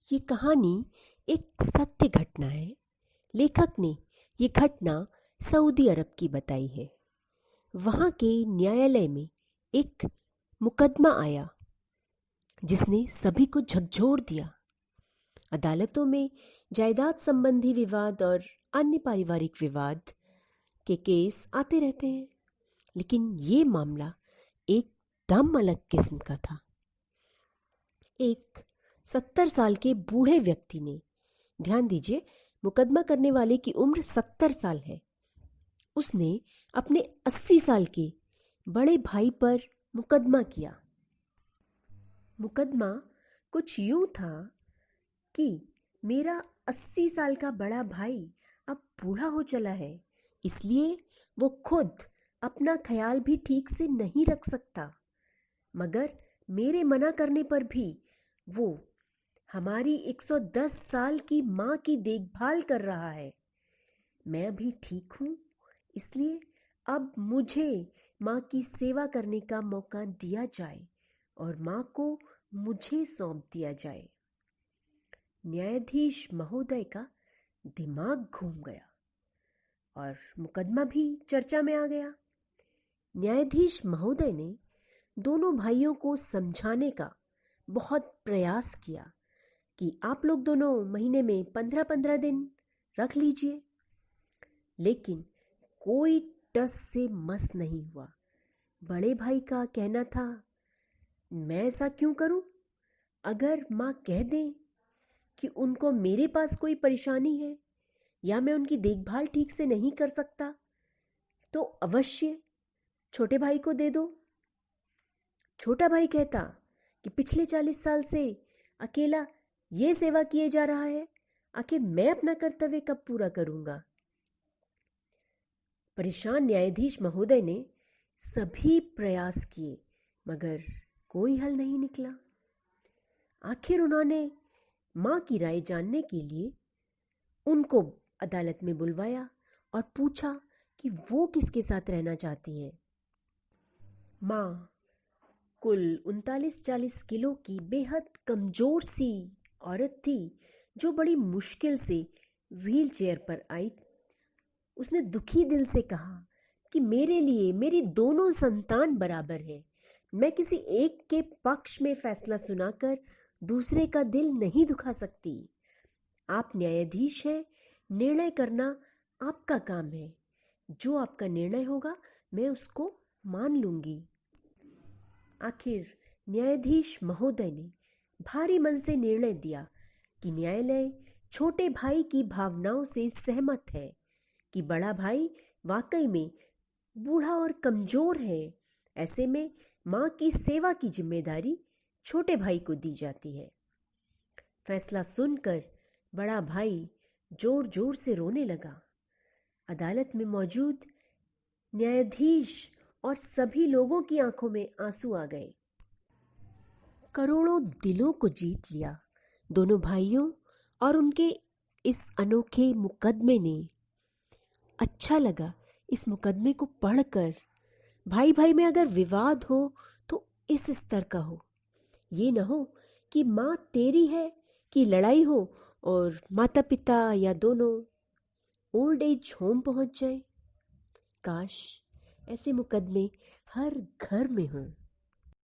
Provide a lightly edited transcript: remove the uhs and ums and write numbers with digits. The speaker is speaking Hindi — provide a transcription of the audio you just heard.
ये कहानी एक सत्य घटना है। लेखक ने ये घटना सऊदी अरब की बताई है। वहाँ के न्यायालय में एक मुकदमा आया जिसने सभी को झकझोर दिया। अदालतों में जायदाद संबंधी विवाद और अन्य पारिवारिक विवाद के केस आते रहते हैं, लेकिन ये मामला एकदम अलग किस्म का था। एक 70 साल के बूढ़े व्यक्ति ने, ध्यान दीजिए, मुकदमा करने वाले की उम्र 70 साल है, उसने अपने 80 साल के बड़े भाई पर मुकदमा किया। मुकदमा कुछ यूं था कि मेरा 80 साल का बड़ा भाई अब बूढ़ा हो चला है, इसलिए वो खुद अपना ख्याल भी ठीक से नहीं रख सकता, मगर मेरे मना करने पर भी वो हमारी 110 साल की माँ की देखभाल कर रहा है। मैं अभी ठीक हूँ, इसलिए अब मुझे माँ की सेवा करने का मौका दिया जाए और माँ को मुझे सौंप दिया जाए। न्यायाधीश महोदय का दिमाग घूम गया और मुकदमा भी चर्चा में आ गया। न्यायाधीश महोदय ने दोनों भाइयों को समझाने का बहुत प्रयास किया कि आप लोग दोनों महीने में 15-15 दिन रख लीजिए, लेकिन कोई टस से मस नहीं हुआ। बड़े भाई का कहना था, मैं ऐसा क्यों करूं? अगर माँ कह दें कि उनको मेरे पास कोई परेशानी है या मैं उनकी देखभाल ठीक से नहीं कर सकता, तो अवश्य छोटे भाई को दे दो। छोटा भाई कहता कि पिछले 40 साल से अकेला ये सेवा किए जा रहा है, आखिर मैं अपना कर्तव्य कब पूरा करूंगा? परेशान न्यायाधीश महोदय ने सभी प्रयास किए, मगर कोई हल नहीं निकला। आखिर उन्होंने माँ की राय जानने के लिए उनको अदालत में बुलवाया और पूछा कि वो किसके साथ रहना चाहती हैं। माँ कुल 39-40 किलो की बेहद कमजोर सी औरत थी, जो बड़ी मुश्किल से व्हील चेयर पर आई। उसने दुखी दिल से कहा कि मेरे लिए मेरी दोनों संतान बराबर हैं। मैं किसी एक के पक्ष में फैसला सुनाकर दूसरे का दिल नहीं दुखा सकती। आप न्यायाधीश हैं, निर्णय करना आपका काम है। जो आपका निर्णय होगा मैं उसको मान लूंगी। आखिर न्यायाधीश महोदय ने भारी मन से निर्णय दिया कि न्यायालय छोटे भाई की भावनाओं से सहमत है कि बड़ा भाई वाकई में बूढ़ा और कमजोर है। ऐसे में माँ की सेवा की जिम्मेदारी छोटे भाई को दी जाती है। फैसला सुनकर बड़ा भाई जोर जोर से रोने लगा। अदालत में मौजूद न्यायाधीश और सभी लोगों की आंखों में आंसू आ गए। करोड़ों दिलों को जीत लिया दोनों भाइयों और उनके इस अनोखे मुकदमे ने। अच्छा लगा इस मुकदमे को पढ़कर। भाई भाई में अगर विवाद हो तो इस स्तर का हो, ये ना हो कि माँ तेरी है कि लड़ाई हो और माता पिता या दोनों ओल्ड एज होम पहुंच जाए। काश ऐसे मुकदमे हर घर में हों।